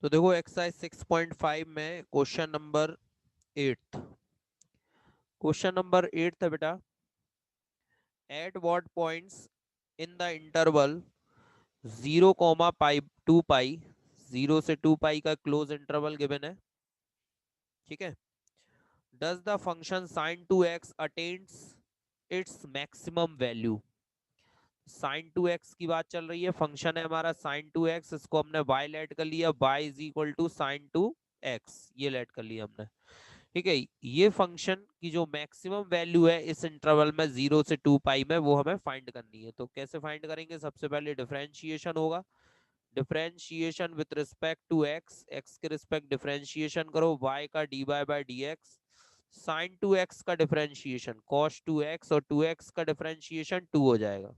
तो देखो एक्सरसाइज 6.5 में क्वेश्चन नंबर 8 था बेटा। At what points in the interval 0, 2 पाई 0 से 2 पाई का क्लोज इंटरवल गिवन है। ठीक है। Does the function sin 2x attains its maximum value. sin 2x की बात चल रही है, फंक्शन है हमारा sin 2x, इसको हमने y लेट कर लिया, y is equal to sin 2x, ये लेट कर लिया हमने। ठीक है। ये फंक्शन की जो मैक्सिमम वैल्यू है इस इंटरवल में 0 से 2 पाई में, वो हमें फाइंड करनी है। तो कैसे फाइंड करेंगे? सबसे पहले डिफरेंशिएशन होगा। Differentiation with respect to x, x के रिस्पेक्ट डिफरेंशिएशन करो, y का dy by d x. Sine 2x का डिफरेंशिएशन cos 2x, और 2x का डिफरेंशिएशन 2 हो जाएगा।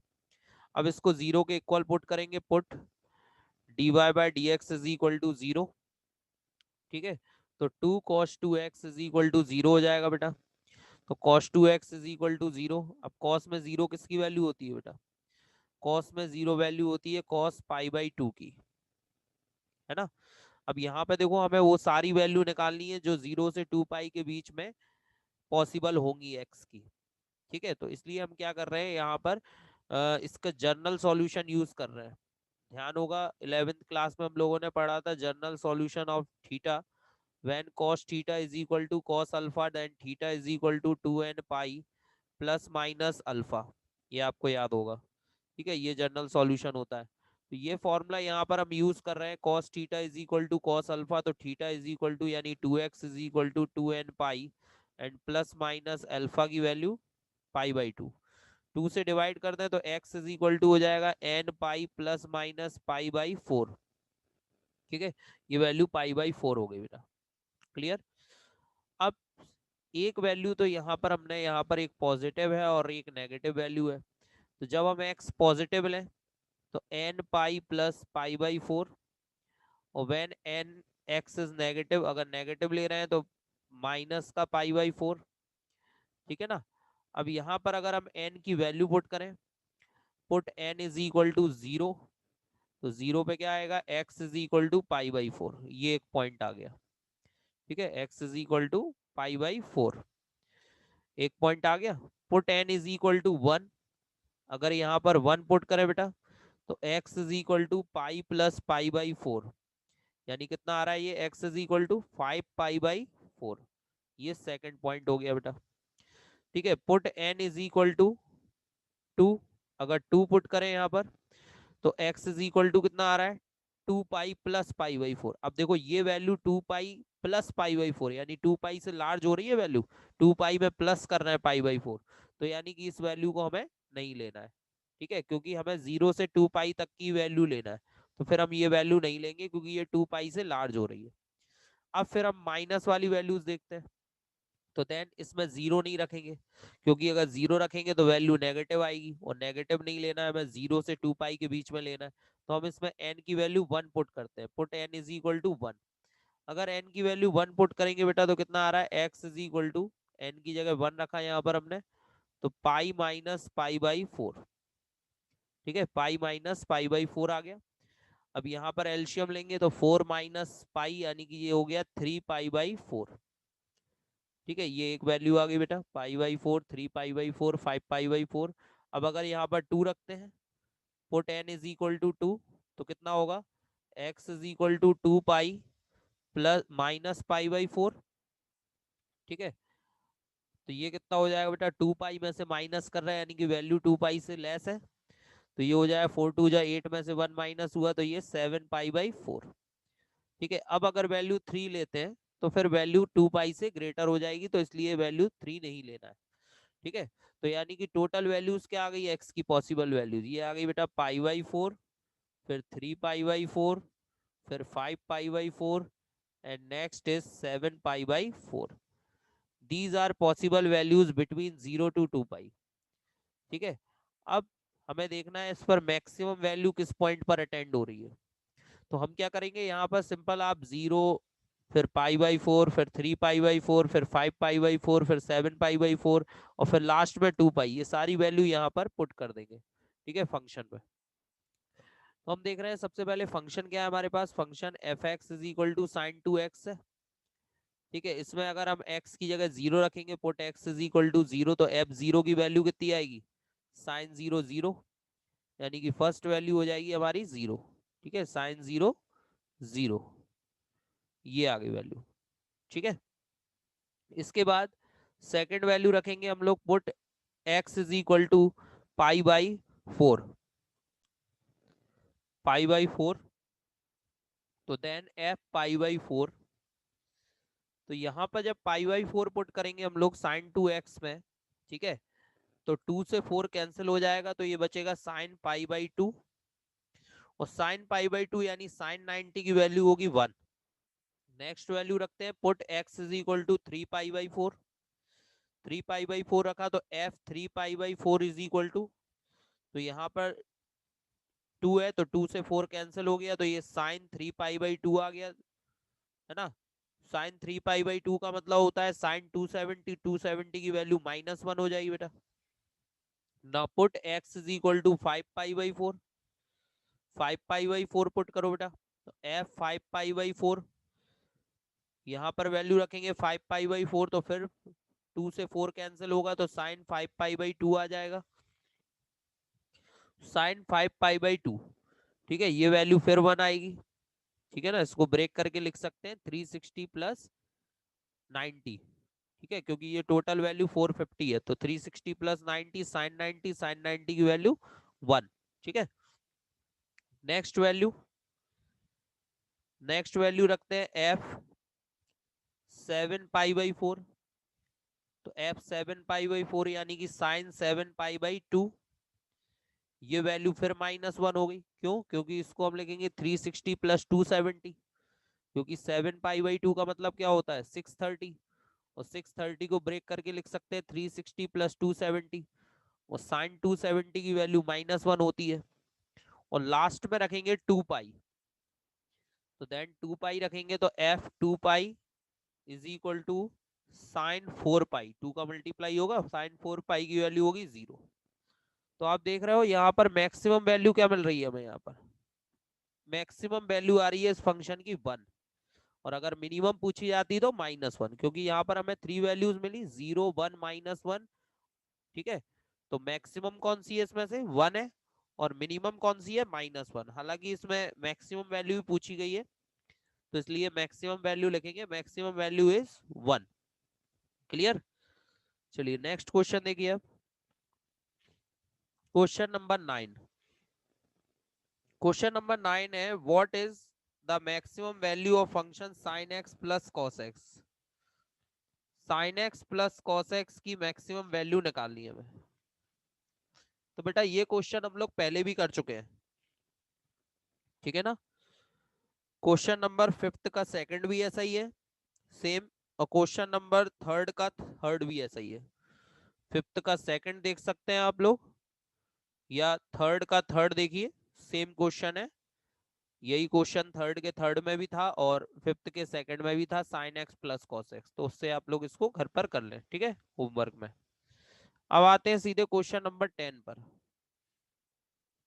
अब इसको 0 के इक्वल पुट करेंगे, put dy by d x is equal to 0। ठीक है। तो 2 cos 2x is equal to 0 हो जाएगा बेटा। तो cos 2x is equal to 0। अब cos में 0 किसकी वैल्यू होती है बेटा? cos में 0 वैल्यू होती है cos पाई बाई 2 की, है ना। अब यहाँ पे देखो, हमें वो सारी वैल्यू निकालनी है जो 0 से 2 पाई के बीच में पॉसिबल होंगी एक्स की। ठीक है। तो इसलिए हम क्या कर रहे हैं यहाँ पर, इसका जर्नल सॉल्यूशन यूज कर रहे हैं। ध्यान होगा 11th क्लास में हम लोगों ने पढ़ा था journal solution of theta. when cos theta is equal to cos alpha, then theta is equal to 2n pi plus minus alpha. ये आपको याद होगा। ठीक है। ये जनरल सॉल्यूशन होता है। तो ये फॉर्मूला यहाँ पर हम यूज कर रहे हैं, cos theta is equal to cos alpha, तो थीटा इज इक्वल टू यानी 2x is equal to 2n pi and plus minus alpha की वैल्यू पाई बाई 2। 2 से डिवाइड करते हैं तो x इज इक्वल टू हो जाएगा n pi plus minus pi by 4। ठीक है। ये वैल्यू पाई बाई 4 हो गई बेटा। क्लियर। अब एक वैल्यू तो यहाँ पर हमने, यहाँ पर एक पॉजिटिव है और एक नेगेटिव वैल्यू है। तो जब हम x पॉजिटिव लें तो n pi plus pi by 4, और when n x is negative, अगर नेगेटिव ले रहे हैं तो माइनस का पाई बाई 4। ठीक है ना। अब यहाँ पर अगर हम n की वैल्यू पुट करें, put n is equal to 0, तो 0 पे क्या आएगा? x is equal to pi by 4, ये एक पॉइंट आ गया। ठीक है। x is equal to pi by 4, एक पॉइंट आ गया। Put n is equal to 1, अगर यहाँ पर 1 पुट करें बेटा तो x is equal to pi plus pi by 4, यानी कितना आ रहा है ये? x is equal to 5 pi by 4, ये सेकंड पॉइंट हो गया बेटा। ठीक है। Put n is equal to 2, अगर 2 पुट करें यहाँ पर तो x इज इक्वल टू कितना आ रहा है? 2 पाई प्लस पाई बाई 4। अब देखो ये value 2 pi plus pi by 4, यानी 2 पाई से लार्ज हो रही है वैल्यू, 2 पाई में प्लस करना है पाई बाई 4, तो यानी कि इस वैल्यू को हमें नहीं लेना है। ठीक है। क्योंकि हमें 0 से 2 पाई तक की वैल्यू लेना है, तो फिर हम ये वैल्यू नहीं लेंगे क्योंकि ये 2 पाई से लार्ज हो रही है। अब फिर हम माइनस वाली वैल्यूज देखते हैं। तो देन इसमें 0 नहीं रखेंगे, क्योंकि अगर 0 रखेंगे तो वैल्यू नेगेटिव आएगी, और नेगेटिव नहीं लेना है हमें, 0 से 2 पाई के बीच में लेना है। तो हम इसमें n की वैल्यू 1 पुट करते हैं, put n is equal to 1। अगर n की वैल्यू 1 पुट करेंगे बेटा तो कितना आ रहा है? x is equal to, n की जगह 1 रखा है यहाँ पर हमने, तो पाई माइनस पाई बाई 4। ठीक है। पाई माइनस पाई बाई 4 आ गया। अब यहाँ पर एल्शियम लेंगे तो 4 माइनस पाई, यानी कि ये हो गया 3 पाई बाई 4। ठीक है। ये एक वैल्यू आ गई बेटा, pi by 4, 3 pi by 4, 5 pi by 4। अब अगर यहाँ पर 2 रखते हैं, put n is equal to 2, तो कितना होगा? x is equal to 2 pi plus minus pi by 4। ठीक है। तो ये कितना हो जाएगा बेटा? 2 पाई में से माइनस कर रहे हैं, यानी कि वैल्यू 2 पाई से लेस है, तो ये हो जाएगा 4 2 जा 8 में से 1 माइनस हुआ, तो ये 7 पाई बाई 4। ठीक है। अब अगर वैल्यू 3 लेते हैं तो फिर वैल्यू 2 पाई से ग्रेटर हो जाएगी, तो इसलिए वैल्यू 3 नहीं लेना है। ठीक है। तो यानी कि टोटल वैल्यूज क्या आ गई एक्स की? पॉसिबल वैल्यूज ये आ गई बेटा, पाई बाई 4, फिर 3 पाई बाई 4, फिर 5 pi by 4, and next is 7 pi by 4। These are possible values between 0 to 2 pi. ठीक है। अब हमें देखना है इस पर मैक्सिमम वैल्यू किस पॉइंट पर अटेंड हो रही है। तो हम क्या करेंगे, यहाँ पर सिंपल आप 0, फिर पाई बाई 4, फिर 3 पाई बाई 4, फिर 5 पाई बाई 4, फिर 7 पाई बाई 4, और फिर लास्ट में 2 पाई, ये सारी वैल्यू यहाँ पर पुट कर देंगे। ठीक है। फंक्शन में तो हम देख रहे हैं सबसे पहले फंक्शन क्या है हमारे पास, function f x is equal to sine two x है। ठीक है, इसमें अगर हम x की जगह 0 रखेंगे, put x is equal to 0, तो एफ जीरो की वैल्यू कितनी आएगी, साइन 0 0, यानी कि फर्स्ट वैल्यू हो जाएगी हमारी 0। ठीक है, साइन 0 0, ये आ गई वैल्यू। ठीक है, इसके बाद सेकंड वैल्यू रखेंगे हम लोग, put x is equal to pi by 4, pi by 4, तो देन f पाई बाई 4। तो यहां पर जब पाई बाई 4 पुट करेंगे हम लोग साइन 2x में, ठीक है, तो 2 से 4 कैंसिल हो जाएगा, तो ये बचेगा साइन पाई बाई 2, और साइन पाई बाई 2 यानी साइन 90 की वैल्यू होगी 1। नेक्स्ट वैल्यू रखते हैं, put x is equal to 3 pi by 4, 3 pi by 4 रखा, तो f 3 pi by 4 is equal to, तो यहाँ पर 2 है तो 2 से 4 कैंसिल हो गया, तो ये साइन 3 पाई बाई 2 आ गया, है ना। साइन 3 पाई बाई 2 का मतलब होता है साइन 270, 270 की वैल्यू -1 हो जाएगी बेटा। ना put x is equal to 5 pi by 4, 5 pi by 4 put करो बेटा, तो f 5 पाई बाई 4, यहाँ पर वैल्यू रखेंगे 5 पाई बाई 4, तो फिर 2 से 4 कैंसिल होगा, तो साइन 5 पाई बाई 2 आ जाएगा, साइन 5 पाई बाई 2। ठीक है, ये वैल्यू फिर 1 आएगी। ठीक है ना, इसको ब्रेक करके लिख सकते हैं 360 प्लस 90। ठीक है, क्योंकि ये टोटल वैल्यू 450 है, तो 360 प्लस 90 साइन 90, साइन 90 की वैल्यू 1। ठीक है, नेक्स्ट वैल्यू, नेक्स्ट वैल्यू रखते हैं f 7 पाई बाई 4, तो f 7 पाई बाई 4 यानी कि साइन 7 पाई बाई 2, ये वैल्यू फिर -1 हो गई। क्यों, क्योंकि इसको हम लिखेंगे 360 प्लस 270, क्योंकि 7 पाई बाई 2 का मतलब क्या होता है 630, और 630 को ब्रेक करके लिख सकते हैं 360 प्लस 270, और साइन 270 की वैल्यू -1 होती है। और लास्ट में रखेंगे 2 पाई, तो देन 2 पाई रखेंगे, तो f 2 pi is equal to sine 4 pi, 2 का मल्टीप्लाई होगा, साइन 4 पाई की वैल्यू होगी 0। तो आप देख रहे हो यहाँ पर मैक्सिमम वैल्यू क्या मिल रही है हमें, यहाँ पर मैक्सिमम वैल्यू आ रही है इस फंक्शन की 1, और अगर मिनिमम पूछी जाती तो -1, क्योंकि यहाँ पर हमें 3 वैल्यूज मिली, 0 1 -1। ठीक है, तो मैक्सिमम कौन सी है इसमें से 1 है, और मिनिमम कौन सी है -1। हालांकि इसमें मैक्सिमम वैल्यू भी पूछी गई है, तो इसलिए मैक्सिमम वैल्यू लिखेंगे, मैक्सिमम वैल्यू इज 1। क्लियर, चलिए नेक्स्ट क्वेश्चन देखिए अब, क्वेश्चन नंबर 9। क्वेश्चन नंबर 9 है, what is the maximum value of function sin x plus cos x। sin x plus cos x की मैक्सिमम वैल्यू निकालनी है हमें। तो बेटा ये क्वेश्चन हम लोग पहले भी कर चुके हैं, ठीक है ना। क्वेश्चन नंबर 5 का सेकंड भी ऐसा ही है, सेम, और क्वेश्चन नंबर 3 का थर्ड भी ऐसा ही है। 5 का सेकंड देख सकते हैं आप लोग, या थर्ड का थर्ड देखिए, सेम क्वेश्चन है। यही क्वेश्चन थर्ड के थर्ड में भी था और 5 के सेकंड में भी था, sine x plus cos x. तो उससे आप लोग इसको घर पर कर लें, ठीक है, होमवर्क में। अब आते हैं सीधे क्वेश्चन नंबर 10 पर।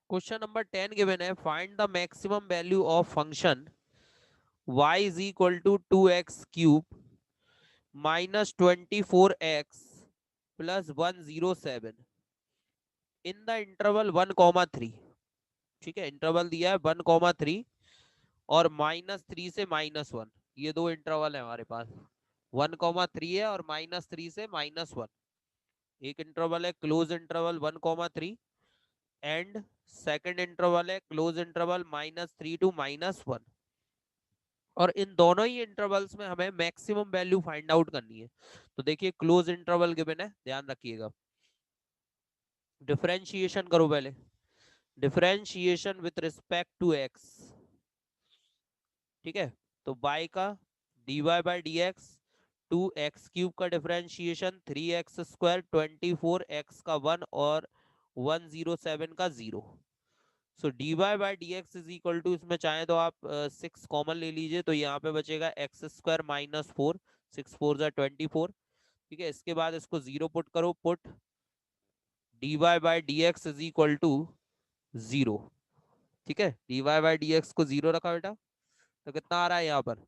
क्वेश्चन नंबर 10 गिवन है, find the maximum value of function y is equal to 2x cube minus 24x plus 107 in the interval 1,3। ठीक है, इंटरवल दिया है 1,3 और -3 से -1, ये दो इंटरवल है हमारे पास। 1,3 है और -3 से -1। एक इंटरवल है close interval 1,3, and second interval है क्लोज इंटरवल -3 टू -1। और इन दोनों ही इंटरवल्स में हमें मैक्सिमम वैल्यू फाइंड आउट करनी है। तो देखिए क्लोज इंटरवल गिवन है, ध्यान रखिएगा। डिफरेंशिएशन करो पहले, differentiation with respect to x. ठीक है, तो y का dy by d x, 2x³ का डिफरेंशिएशन 3x² 24x का 1 और 107 का 0। So dy by d x is equal to, इसमें चाहे तो आप 6 कॉमन ले लीजिए, तो यहाँ पे बचेगा x² -4, 6 4 जा 24। ठीक है, इसके बाद इसको 0 पुट करो, put dy by d x is equal to 0। ठीक है, dy बाई डी एक्स को 0 रखा बेटा, तो कितना आ रहा है यहाँ पर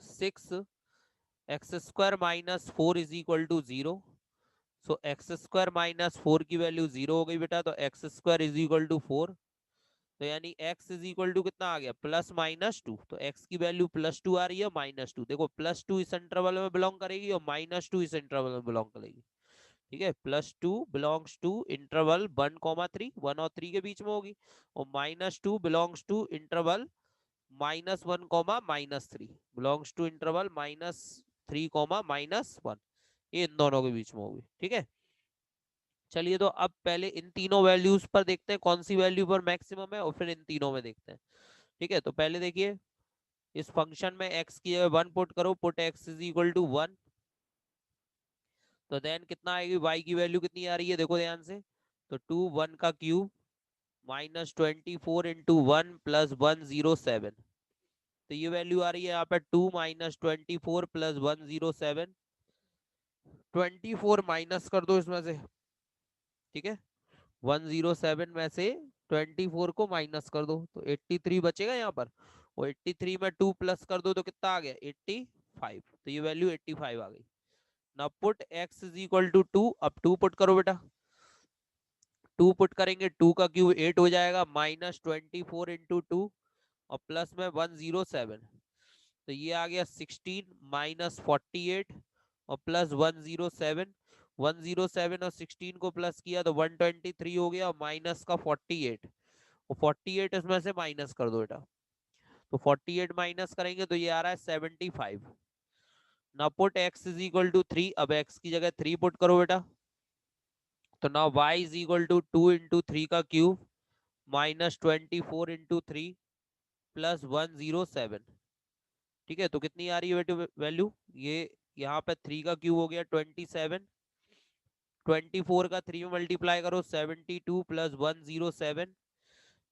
6 x² - 4 is equal to 0। So x² - 4 की वैल्यू 0 हो गई बेटा, तो x² इज इक्वल टू 4। तो यानी x इज इक्वल टू कितना आ गया +-2। तो x की वैल्यू +2 आ रही है, -2। देखो +2 इस इंटरवल में बिलोंग करेगी और -2 इस इंटरवल में बिलोंग करेगी। ठीक है, +2 बिलोंग्स टू इंटरवल 1,3, 1 और 3 के बीच में होगी, और -2 belongs to interval -1, -3, belongs to interval -3, -1, ये इन दोनों के बीच में होगी। ठीक है, चलिए तो अब पहले इन तीनों वैल्यूज पर देखते हैं कौन सी वैल्यू पर मैक्सिमम है, और फिर इन तीनों में देखते हैं। ठीक है, तो पहले देखिए इस फंक्शन में x की जगह 1 पुट करो, put x is equal to 1, तो देन कितना आएगी, y की वैल्यू कितनी आ रही है देखो ध्यान से, तो 2 1 का क्यूब -24 इंटू 1 प्लस 107, तो ये वैल्यू आ रही है यहाँ पे 2 -24 प्लस 107, 24 माइनस कर दो इसमें से। ठीक है, 107 में से 24 को माइनस कर दो तो 83 बचेगा यहाँ पर, और 83 में 2 प्लस कर दो तो कितना आ गया 85, तो ये वैल्यू 85 आ गई। Now put x is equal to 2, अब 2 पुट करो बेटा, 2 पुट करेंगे 2 का क्यूब 8 हो जाएगा, -24 इंटू 2 और प्लस में 107, तो ये आ गया 16 -48 और प्लस 107, 107 और 16 को प्लस किया तो 123 हो गया, और माइनस का 48, और 48 इसमें से माइनस कर दो बेटा, तो 48 माइनस करेंगे तो ये आ रहा है 75। ना put x is equal to 3, अब x की जगह 3 पुट करो बेटा, तो ना y is equal to 2 into 3 का क्यूब -24 इंटू 3 प्लस 107। ठीक है, तो कितनी आ रही है बेटे वैल्यू, ये यहाँ पे 3 का क्यूब हो गया 27, 24 का 3 में मल्टीप्लाई करो 72 प्लस 107।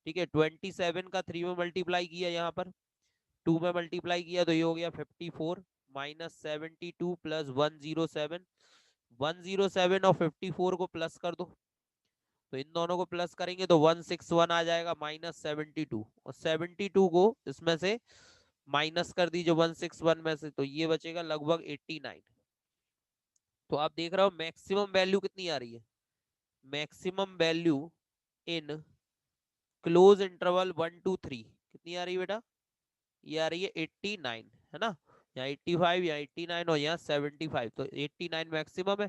ठीक है, 27 का 3 में मल्टीप्लाई किया, यहाँ पर 2 में मल्टीप्लाई किया तो ये हो गया 54 -72 प्लस 107, 107 और 54 को प्लस कर दो, तो इन दोनों को प्लस करेंगे तो 161 आ जाएगा -72, और 72 को इसमें से माइनस कर दीजिए 161 में से, तो ये बचेगा लगभग 89। तो आप देख रहे हो मैक्सिमम वैल्यू कितनी आ रही है, maximum value in close interval 1 to 3 कितनी आ रही है बेटा, ये आ रही है 89, है ना, यहाँ 85, यहाँ 89 और यहाँ 75, तो 89 मैक्सिमम है,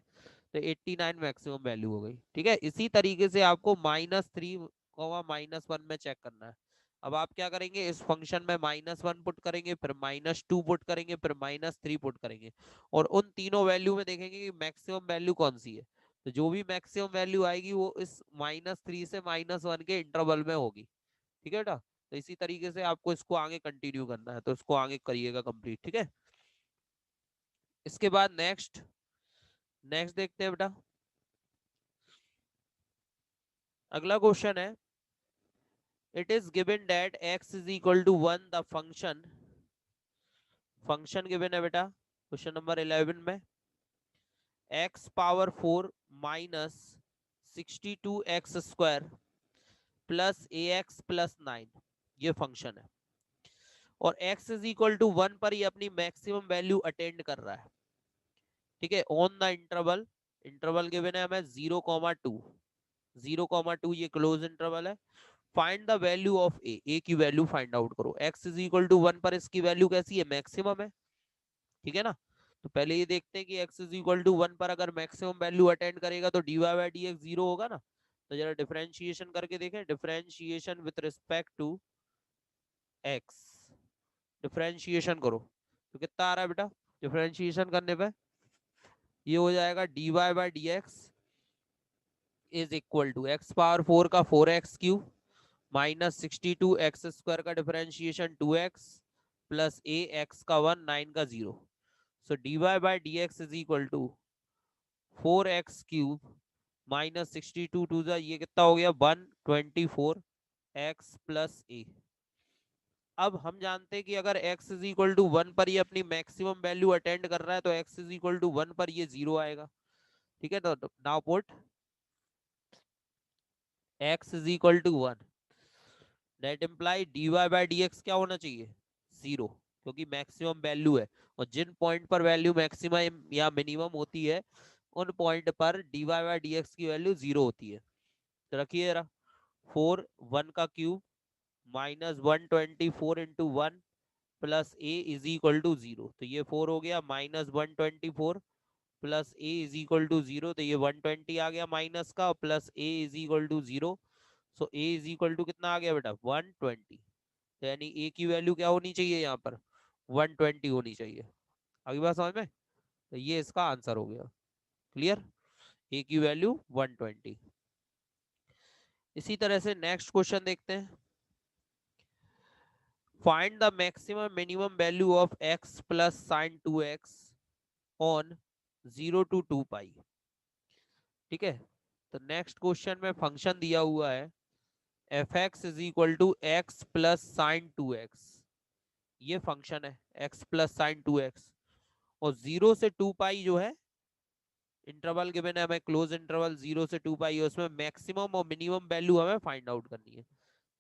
तो 89 मैक्सिमम वैल्यू हो गई। ठीक है, इसी तरीके से आपको -3, -1 में चेक करना है। अब आप क्या करेंगे, इस फंक्शन में -1 पुट करेंगे, फिर -2 पुट करेंगे, फिर -3 पुट करेंगे, और उन तीनों वैल्यू में देखेंगे कि मैक्सिमम वैल्यू कौन सी है, तो जो भी मैक्सिमम वैल्यू आएगी वो इस -3 से -1 के इंटरवल में होगी। ठीक है बेटा, तो इसी तरीके से आपको इसको आगे कंटिन्यू करना है, तो इसको आगे करिएगा कंप्लीट। ठीक है, इसके बाद नेक्स्ट नेक्स्ट देखते हैं बेटा, अगला क्वेश्चन है, it is given that x is equal to 1, the function given है बेटा क्वेश्चन नंबर 11 में, x power 4 minus 62x² plus ax plus 9, ये फंक्शन है, और x इज इक्वल टू 1 पर ये अपनी मैक्सिमम वैल्यू अटेंड कर रहा है। ठीक है, on the interval, interval given है हमें 0,2, 0,2 ये क्लोज इंटरवल है। फाइंड द वैल्यू ऑफ ए की वैल्यू फाइंड आउट करो, x इज इक्वल टू 1 पर इसकी वैल्यू कैसी है, मैक्सिमम है। ठीक है ना, तो पहले ये देखते हैं कि x इज इक्वल टू 1 पर अगर मैक्सिमम वैल्यू अटेंड करेगा तो dy बाई डी एक्स 0 होगा ना, तो जरा डिफरेंशिएशन करके देखें, differentiation with respect to x, differentiation करो तो कितना आ रहा है बेटा, डिफरेंशिएशन करने पे ये हो जाएगा dy by d x is equal to x power 4 का 4x³ -62x² का differentiation 2x plus a x का 1 9 का 0, so dy by d x is equal to 4x³ -62 two ये कितना हो गया 124x प्लस a। अब हम जानते हैं कि अगर x इज इक्वल टू 1 पर ये अपनी मैक्सिमम वैल्यू अटेंड कर रहा है तो x इज इक्वल टू 1 पर ये 0 आएगा। ठीक है, तो now put x is equal to 1, that implies d y by d x क्या होना चाहिए, जीरो, क्योंकि मैक्सिमम वैल्यू है। और जिन पॉइंट पर वैल्यू मैक्सिमम या मिनिमम होती है उन पॉइंट पर d y by d x की वैल्यू जीरो होती है। तो रखिए जरा, 4 1 का cube minus 124 into 1 plus a is equal to zero. तो ये 4 हो गया, minus 124 plus a is equal to zero, तो ये 120 आ गया माइनस का, plus a is equal to zero. So a is equal to कितना आ गया बेटा, 120। तो यानी ए की वैल्यू क्या होनी चाहिए यहाँ पर, 120 होनी चाहिए। अगली बात समझ में, तो ये इसका आंसर हो गया। क्लियर, ए की वैल्यू 120। इसी तरह से नेक्स्ट क्वेश्चन देखते हैं। Find the maximum minimum value of x plus sine 2x on 0 to 2 pi. ठीक है, तो नेक्स्ट क्वेश्चन में फंक्शन दिया हुआ है f x is equal to x plus sine 2x। ये फंक्शन है x प्लस साइन 2x, और 0 से 2 पाई जो है इंटरवल गिवन है हमें, क्लोज इंटरवल 0 से 2 पाई है, उसमें मैक्सिमम और मिनिमम वैल्यू हमें फाइंड आउट करनी है।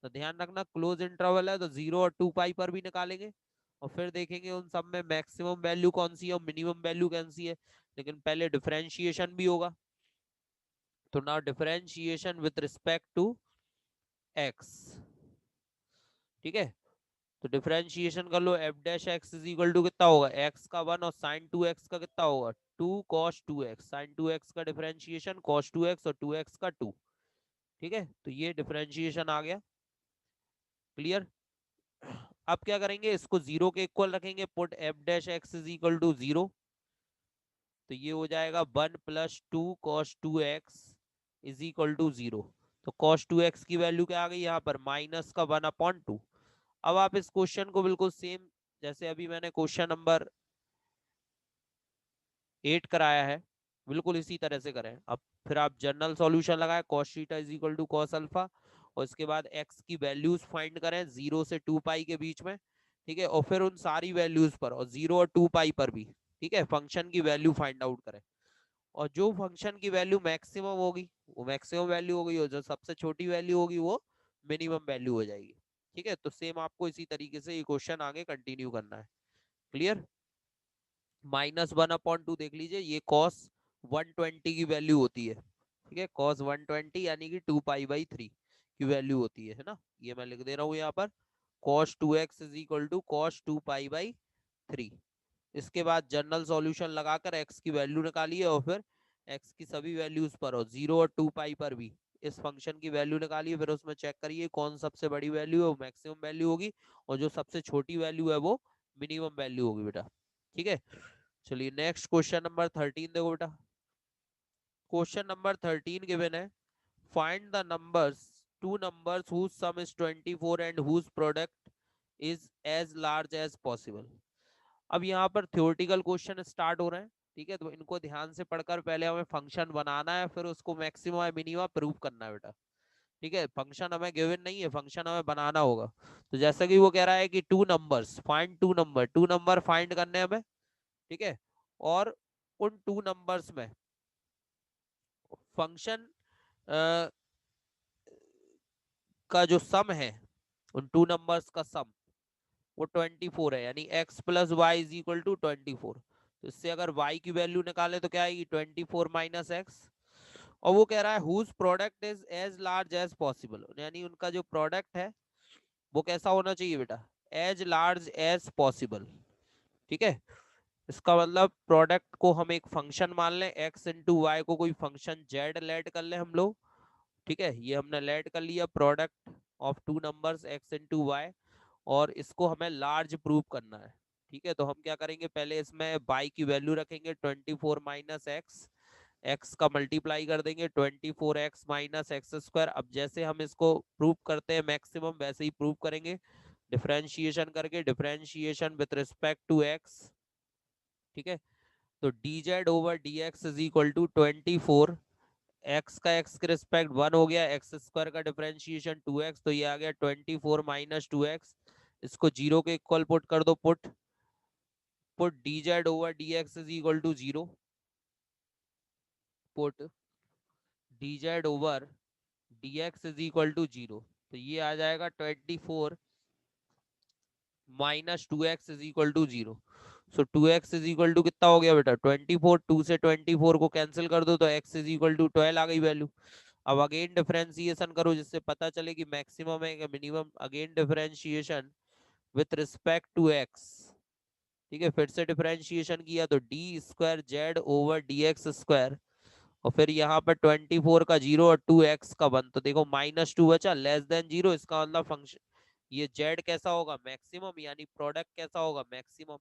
तो ध्यान रखना, क्लोज इंटरवल है तो 0 और 2 पाई पर भी निकालेंगे, और फिर देखेंगे उन सब में मैक्सिमम वैल्यू कौन सी है और मिनिमम वैल्यू कौन सी है। लेकिन पहले डिफरेंशिएशन भी होगा। तो now differentiation with respect to x. ठीक है, तो डिफरेंशिएशन कर लो, f dash x is equal to कितना होगा, एक्स का 1 और साइन 2x का कितना होगा, 2 cos 2x। साइन 2x का डिफरेंशिएशन cos 2x और 2x का 2। ठीक है, तो ये डिफरेंशिएशन आ गया। क्लियर, अब क्या करेंगे, इसको जीरो के इक्वल रखेंगे, put f dash x is equal to zero. तो ये हो जाएगा 1 plus 2 cos 2x is equal to zero. तो cos 2x की वैल्यू क्या आ गई यहाँ पर, माइनस का 1/2। अब आप इस क्वेश्चन को बिल्कुल सेम जैसे अभी मैंने क्वेश्चन नंबर 8 कराया है, बिल्कुल इसी तरह से करें। अब फिर आप जनरल सॉल्यूशन लगाए, cos theta is equal to cos alpha, और इसके बाद x की वैल्यूज फाइंड करें 0 से 2 पाई के बीच में। ठीक है, और फिर उन सारी वैल्यूज पर, और 0 और 2 पाई पर भी, ठीक है, फंक्शन की वैल्यू फाइंड आउट करें। और जो फंक्शन की वैल्यू मैक्सिमम होगी वो मैक्सिमम वैल्यू होगी, और जो सबसे छोटी वैल्यू होगी वो मिनिमम वैल्यू हो जाएगी। ठीक है, तो सेम आपको इसी तरीके से ये क्वेश्चन आगे कंटिन्यू करना है। क्लियर, -1/2 देख लीजिए, ये cos 120 की वैल्यू होती है। ठीक है, cos 120 यानी कि 2 पाई/3 की वैल्यू होती है ना। ये मैं लिख दे रहा हूँ यहाँ पर, cos 2x is equal to cos 2 pi. इसके बाद जनरल सॉल्यूशन लगाकर x की वैल्यू निकालिए, और फिर x की सभी वैल्यूज पर, और 0 और 2 पाई पर भी इस फंक्शन की वैल्यू निकालिए। फिर उसमें चेक करिए कौन सबसे बड़ी वैल्यू है, वो मैक्सिमम वैल्यू होगी, और जो सबसे छोटी वैल्यू है वो मिनिमम वैल्यू होगी बेटा। ठीक है, चलिए नेक्स्ट क्वेश्चन नंबर 13 देखो बेटा। क्वेश्चन नंबर 13 गिवन है, find the numbers, two numbers whose sum is 24 and whose product is as large as possible. अब यहाँ पर थ्योरेटिकल क्वेश्चन स्टार्ट हो रहे हैं। ठीक है, तो इनको ध्यान से पढ़कर पहले हमें फंक्शन बनाना है, फिर उसको मैक्सिमम मिनिमम प्रूव करना है बेटा। ठीक है, फंक्शन हमें गिवन नहीं है, फंक्शन हमें बनाना होगा। तो जैसा कि वो कह रहा है कि two numbers find, two number find करने हमें। ठीक है, और उन टू नंबर्स में फंक्शन का जो सम है, उन टू नंबर्स का सम वो 24 है, यानी x प्लस वाई इज इक्वल टू 24। तो इससे अगर y की वैल्यू निकाले तो क्या आएगी, 24 माइनस एक्स। और वो कह रहा है whose product is as large as possible, यानी उनका जो प्रोडक्ट है वो कैसा होना चाहिए बेटा, एज लार्ज एज पॉसिबल। ठीक है, इसका मतलब प्रोडक्ट को हम एक फंक्शन मान लें, x इंटू वाई को कोई फंक्शन z लेट कर ले हम लोग। ठीक है, ये हमने लेट कर लिया product of two numbers x into y, और इसको हमें लार्ज प्रूव करना है। ठीक है, तो हम क्या करेंगे, पहले इसमें y की वैल्यू रखेंगे 24 माइनस एक्स, एक्स का मल्टीप्लाई कर देंगे 24x माइनस एक्स स्क्वायर। अब जैसे हम इसको प्रूव करते हैं मैक्सिमम, वैसे ही प्रूव करेंगे डिफरेंशिएशन करके, differentiation with respect to x. ठीक है, तो d z over d x is equal to 24, x का एक्स के रिस्पेक्ट 1 हो गया, एक्स स्क्वायर का डिफरेंशिएशन 2x, तो ये आ गया 24 माइनस 2x। इसको जीरो के इक्वल पुट कर दो, put put d z over d x is equal to zero, put d z over d x is equal to zero. तो ये आ जाएगा 24 minus 2x is equal to 0। So 2x is equal to कितना हो गया बेटा 24। 2 से 24 को कैंसिल कर दो तो x इज इक्वल टू 12 आ गई वैल्यू। अब अगेन डिफरेंशिएशन करो जिससे पता चले कि मैक्सिमम है कि minimum. Again differentiation with respect to x। ठीक है, फिर से डिफरेंशिएशन किया तो d square z over d x square, और फिर यहाँ पर 24 का 0 और 2x का 1, तो देखो -2 बचा, लेस देन 0, इसका मतलब फंक्शन ये z कैसा होगा मैक्सिमम, यानी प्रोडक्ट कैसा होगा मैक्सिमम।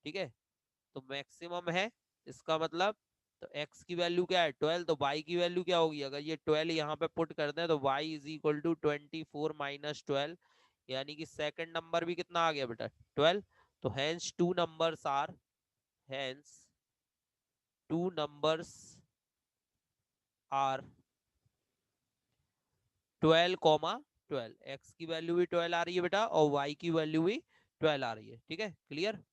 ठीक है, तो मैक्सिमम है इसका मतलब, तो x की वैल्यू क्या है 12, तो y की वैल्यू क्या होगी, अगर ये 12 यहाँ पे पुट कर दें तो y is equal to 24 minus 12, यानी कि सेकंड नंबर भी कितना आ गया बेटा 12। तो hence two numbers are, hence two numbers are 12, 12, x की वैल्यू भी 12 आ रही है बेटा और y की वैल्यू भी 12 आ रही है। ठीक है, क्लियर।